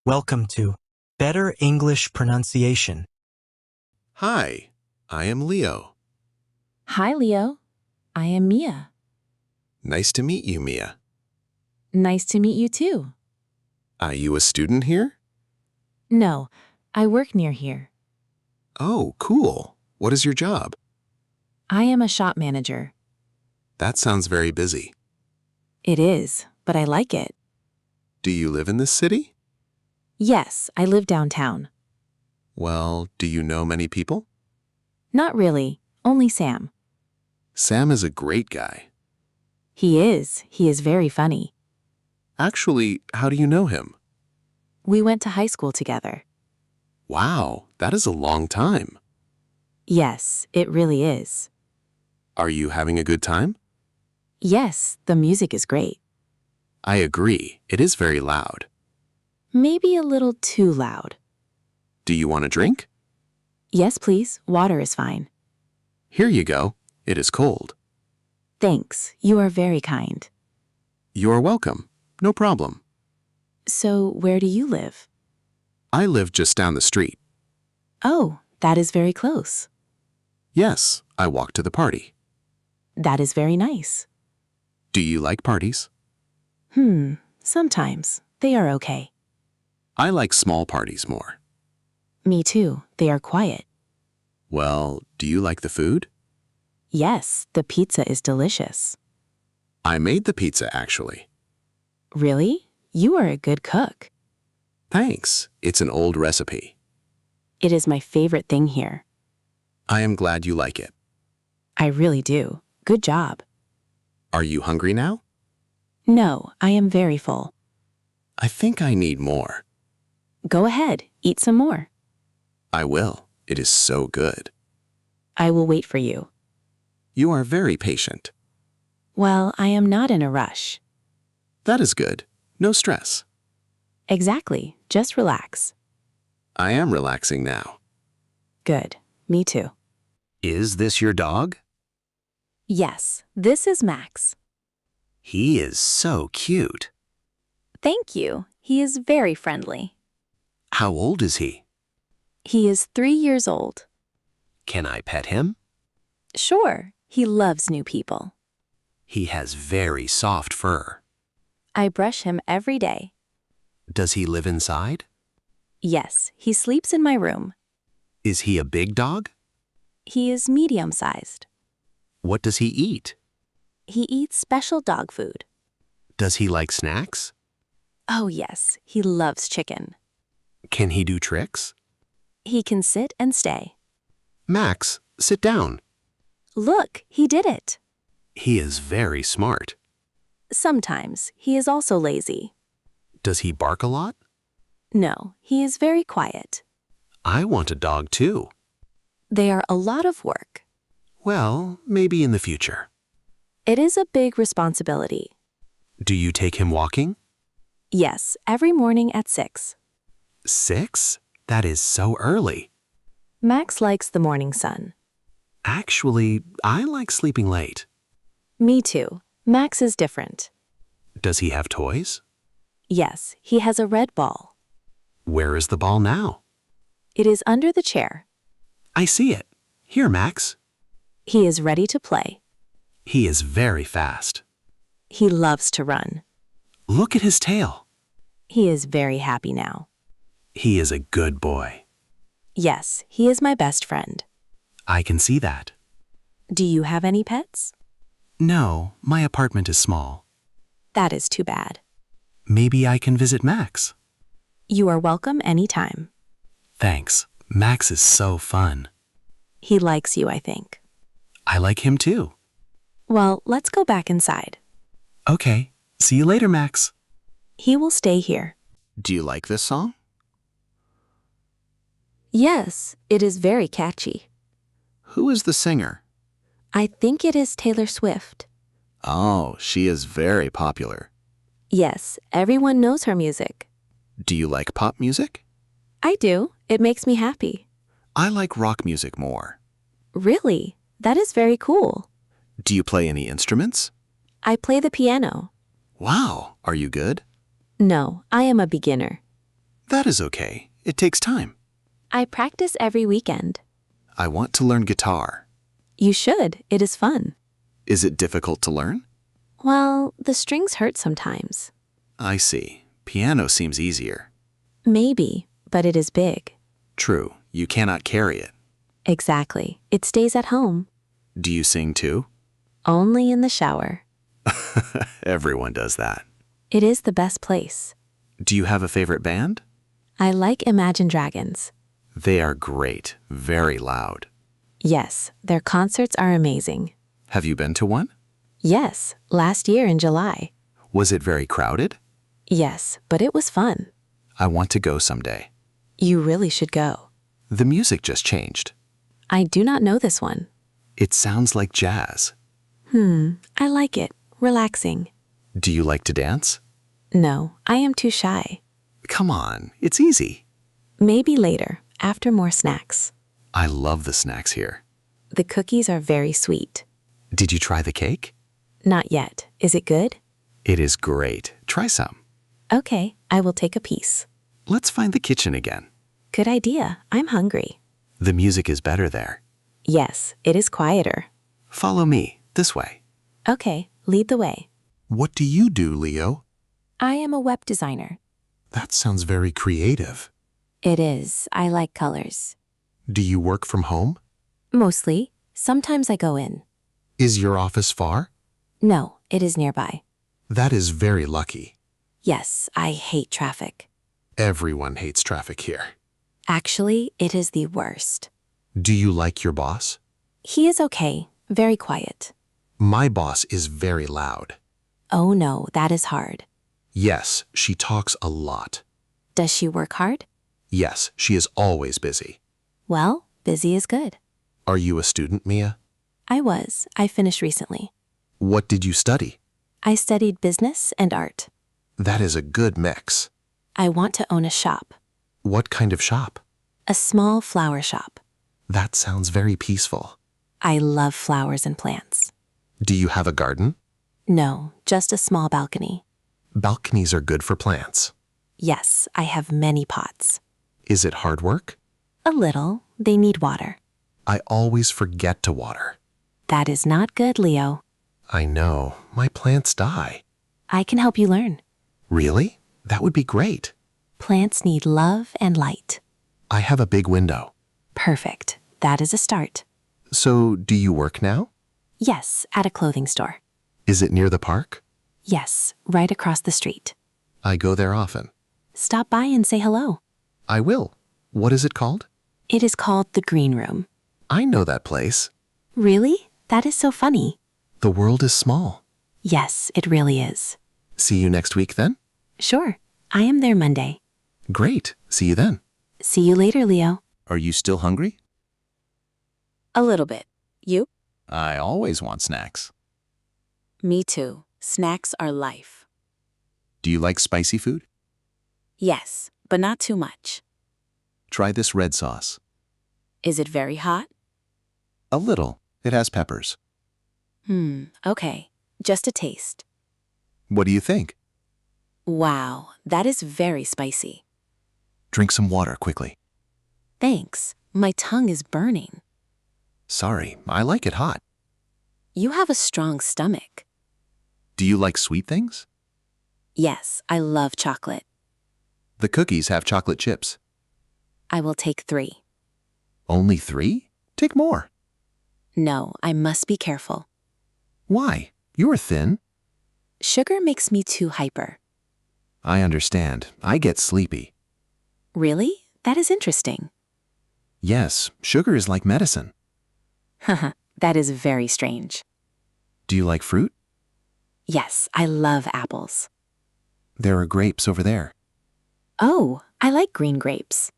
Welcome to Better English Pronunciation. Hi, I am Leo. Hi, Leo. I am Mia. Nice to meet you, Mia. Nice to meet you too. Are you a student here? No, I work near here. Oh, cool. What is your job? I am a shop manager. That sounds very busy. It is, but I like it. Do you live in this city? Yes, I live downtown. Well, do you know many people? Not really, only Sam. Sam is a great guy. He is very funny. Actually, how do you know him? We went to high school together. Wow, that is a long time. Yes, it really is. Are you having a good time? Yes, the music is great. I agree. It is very loud. Maybe a little too loud. Do you want a drink? Yes, please, water is fine. Here you go. It is cold. Thanks, you are very kind. You are welcome. No problem. So, where do you live? I live just down the street. Oh, that is very close. Yes, I walk to the party. That is very nice. Do you like parties? Sometimes. They are okay. I like small parties more. Me too. They are quiet. Well, do you like the food? Yes, the pizza is delicious. I made the pizza, actually. Really? You are a good cook. Thanks. It's an old recipe. It is my favorite thing here. I am glad you like it. I really do. Good job. Are you hungry now? No, I am very full. I think I need more. Go ahead, eat some more. I will. It is so good. I will wait for you. You are very patient. Well, I am not in a rush. That is good. No stress. Exactly, just relax. I am relaxing now. Good, me too. Is this your dog? Yes, this is Max. He is so cute. Thank you. He is very friendly. How old is he? He is 3 years old. Can I pet him? Sure, he loves new people. He has very soft fur. I brush him every day. Does he live inside? Yes, he sleeps in my room. Is he a big dog? He is medium-sized. What does he eat? He eats special dog food. Does he like snacks? Oh yes, he loves chicken. Can he do tricks? He can sit and stay. Max, sit down. Look, he did it. He is very smart. Sometimes he is also lazy. Does he bark a lot? No, he is very quiet. I want a dog too. They are a lot of work. Well, maybe in the future. It is a big responsibility. Do you take him walking? Yes, every morning at 6. 6? That is so early. Max likes the morning sun. Actually, I like sleeping late. Me too. Max is different. Does he have toys? Yes, he has a red ball. Where is the ball now? It is under the chair. I see it. Here, Max. He is ready to play. He is very fast. He loves to run. Look at his tail. He is very happy now. He is a good boy. Yes, he is my best friend. I can see that. Do you have any pets? No, my apartment is small. That is too bad. Maybe I can visit Max. You are welcome anytime. Thanks. Max is so fun. He likes you, I think. I like him too. Well, let's go back inside. Okay. See you later, Max. He will stay here. Do you like this song? Yes, it is very catchy. Who is the singer? I think it is Taylor Swift. Oh, she is very popular. Yes, everyone knows her music. Do you like pop music? I do. It makes me happy. I like rock music more. Really? That is very cool. Do you play any instruments? I play the piano. Wow, are you good? No, I am a beginner. That is okay. It takes time. I practice every weekend. I want to learn guitar. You should. It is fun. Is it difficult to learn? Well, the strings hurt sometimes. I see. Piano seems easier. Maybe, but it is big. True, you cannot carry it. Exactly. It stays at home. Do you sing too? Only in the shower. Everyone does that. It is the best place. Do you have a favorite band? I like Imagine Dragons. They are great, very loud. Yes, their concerts are amazing. Have you been to one? Yes, last year in July. Was it very crowded? Yes, but it was fun. I want to go someday. You really should go. The music just changed. I do not know this one. It sounds like jazz. I like it. Relaxing. Do you like to dance? No, I am too shy. Come on, it's easy. Maybe later, after more snacks. I love the snacks here. The cookies are very sweet. Did you try the cake? Not yet. Is it good? It is great. Try some. Okay, I will take a piece. Let's find the kitchen again. Good idea. I'm hungry. The music is better there. Yes, it is quieter. Follow me, this way. Okay, lead the way. What do you do, Leo? I am a web designer. That sounds very creative. It is. I like colors. Do you work from home? Mostly. Sometimes I go in. Is your office far? No, it is nearby. That is very lucky. Yes, I hate traffic. Everyone hates traffic here. Actually, it is the worst. Do you like your boss? He is okay. Very quiet. My boss is very loud. Oh no, that is hard. Yes, she talks a lot. Does she work hard? Yes, she is always busy. Well, busy is good. Are you a student, Mia? I was. I finished recently. What did you study? I studied business and art. That is a good mix. I want to own a shop. What kind of shop? A small flower shop. That sounds very peaceful. I love flowers and plants. Do you have a garden? No, just a small balcony. Balconies are good for plants. Yes, I have many pots. Is it hard work? A little. They need water. I always forget to water. That is not good, Leo. I know. My plants die. I can help you learn. Really? That would be great. Plants need love and light. I have a big window. Perfect. That is a start. So, do you work now? Yes, at a clothing store. Is it near the park? Yes, right across the street. I go there often. Stop by and say hello. I will. What is it called? It is called the Green Room. I know that place. Really? That is so funny. The world is small. Yes, it really is. See you next week then? Sure. I am there Monday. Great. See you then. See you later, Leo. Are you still hungry? A little bit. You? I always want snacks. Me too. Snacks are life. Do you like spicy food? Yes, but not too much. Try this red sauce. Is it very hot? A little. It has peppers. Okay. Just a taste. What do you think? Wow, that is very spicy. Drink some water quickly. Thanks. My tongue is burning. Sorry, I like it hot. You have a strong stomach. Do you like sweet things? Yes, I love chocolate. The cookies have chocolate chips. I will take 3. Only 3? Take more. No, I must be careful. Why? You're thin. Sugar makes me too hyper. I understand. I get sleepy. Really? That is interesting. Yes, sugar is like medicine. Haha, that is very strange. Do you like fruit? Yes, I love apples. There are grapes over there. Oh, I like green grapes.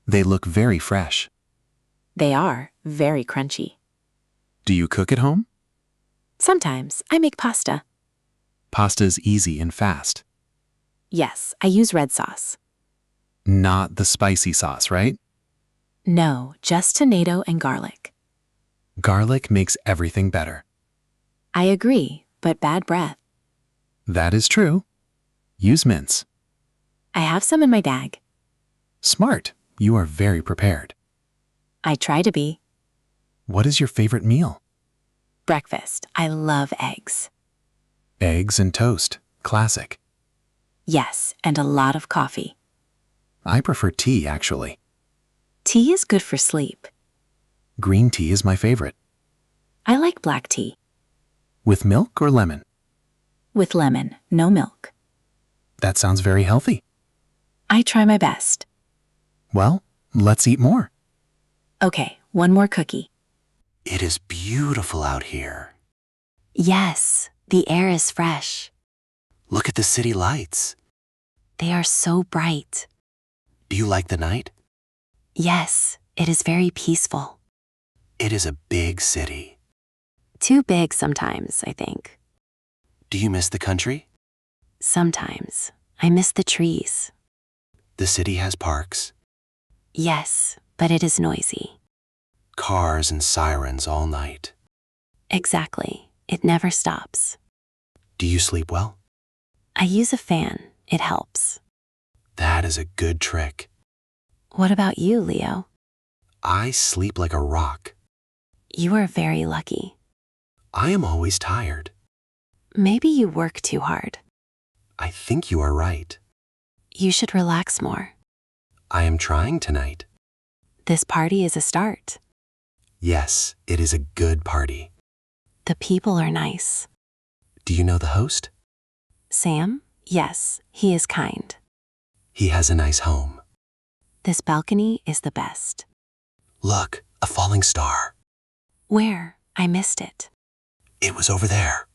They look very fresh. They are very crunchy. Do you cook at home? Sometimes I make pasta. Pasta's easy and fast. Yes, I use red sauce. Not the spicy sauce, right? No, just tomato and garlic. Garlic makes everything better. I agree, but bad breath. That is true. Use mince. I have some in my bag. Smart. You are very prepared. I try to be. What is your favorite meal? Breakfast. I love eggs. Eggs and toast. Classic. Yes, and a lot of coffee. I prefer tea, actually. Tea is good for sleep. Green tea is my favorite. I like black tea. With milk or lemon? With lemon, no milk. That sounds very healthy. I try my best. Well, let's eat more. Okay, one more cookie. It is beautiful out here. Yes, the air is fresh. Look at the city lights. They are so bright. Do you like the night? Yes, it is very peaceful. It is a big city. Too big sometimes, I think. Do you miss the country? Sometimes. I miss the trees. The city has parks, Yes, but it is noisy. cars and sirens all night. Exactly. It never stops. Do you sleep well? I use a fan. It helps. That is a good trick. What about you, Leo? I sleep like a rock. You are very lucky. I am always tired. Maybe you work too hard. I think you are right. You should relax more. I am trying tonight. This party is a start. Yes, it is a good party. The people are nice. Do you know the host? Sam? Yes, he is kind. He has a nice home. This balcony is the best. Look, a falling star. Where? I missed it. It was over there.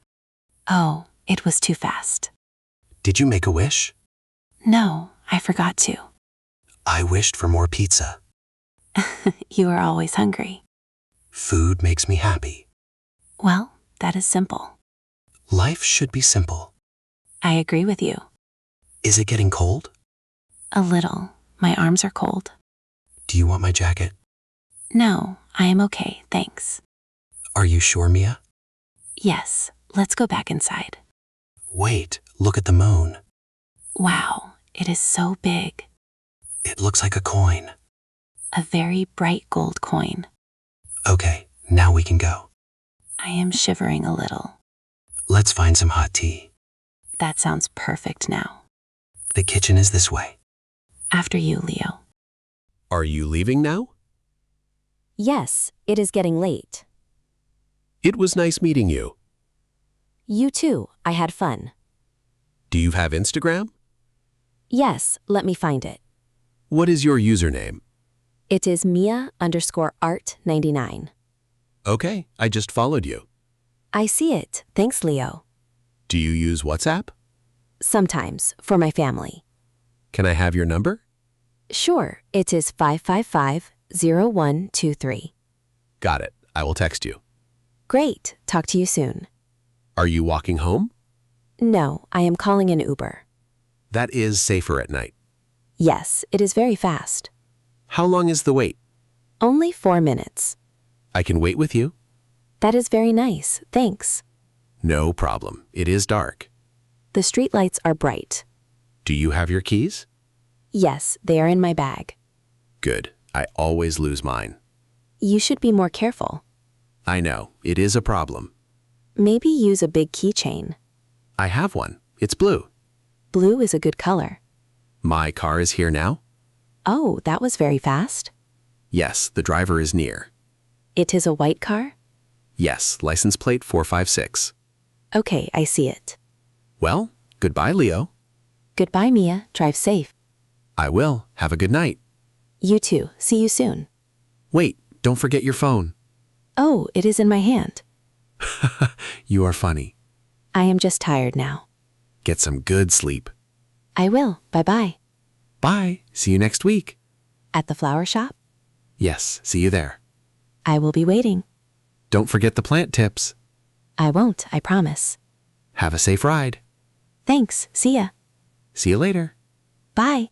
Oh, it was too fast. Did you make a wish? No, I forgot to. I wished for more pizza. You are always hungry. Food makes me happy. Well, that is simple. Life should be simple. I agree with you. Is it getting cold? A little. My arms are cold. Do you want my jacket? No, I am okay, thanks. Are you sure, Mia? Yes, let's go back inside. Wait, look at the moon. Wow, it is so big. It looks like a coin. A very bright gold coin. Okay, now we can go. I am shivering a little. Let's find some hot tea. That sounds perfect now. The kitchen is this way. After you, Leo. Are you leaving now? Yes, it is getting late. It was nice meeting you. You too, I had fun. Do you have Instagram? Yes, let me find it. What is your username? It is Mia_art99. Okay, I just followed you. I see it. Thanks, Leo. Do you use WhatsApp? Sometimes, for my family. Can I have your number? Sure, it is 555-0123. Got it. I will text you. Great, talk to you soon. Are you walking home? No, I am calling an Uber. That is safer at night. Yes, it is very fast. How long is the wait? Only 4 minutes. I can wait with you. That is very nice, thanks. No problem. It is dark. The streetlights are bright. Do you have your keys? Yes, they are in my bag. Good. I always lose mine. You should be more careful. I know. It is a problem. Maybe use a big keychain. I have one. It's blue. Blue is a good color. My car is here now? Oh, that was very fast. Yes, the driver is near. It is a white car? Yes, license plate 456. Okay, I see it. Well, goodbye, Leo. Goodbye, Mia. Drive safe. I will. Have a good night. You too. See you soon. Wait, don't forget your phone. Oh, it is in my hand. You are funny. I am just tired now. Get some good sleep. I will. Bye-bye. Bye. See you next week. At the flower shop? Yes, see you there. I will be waiting. Don't forget the plant tips. I won't, I promise. Have a safe ride. Thanks. See ya. See you later. Bye.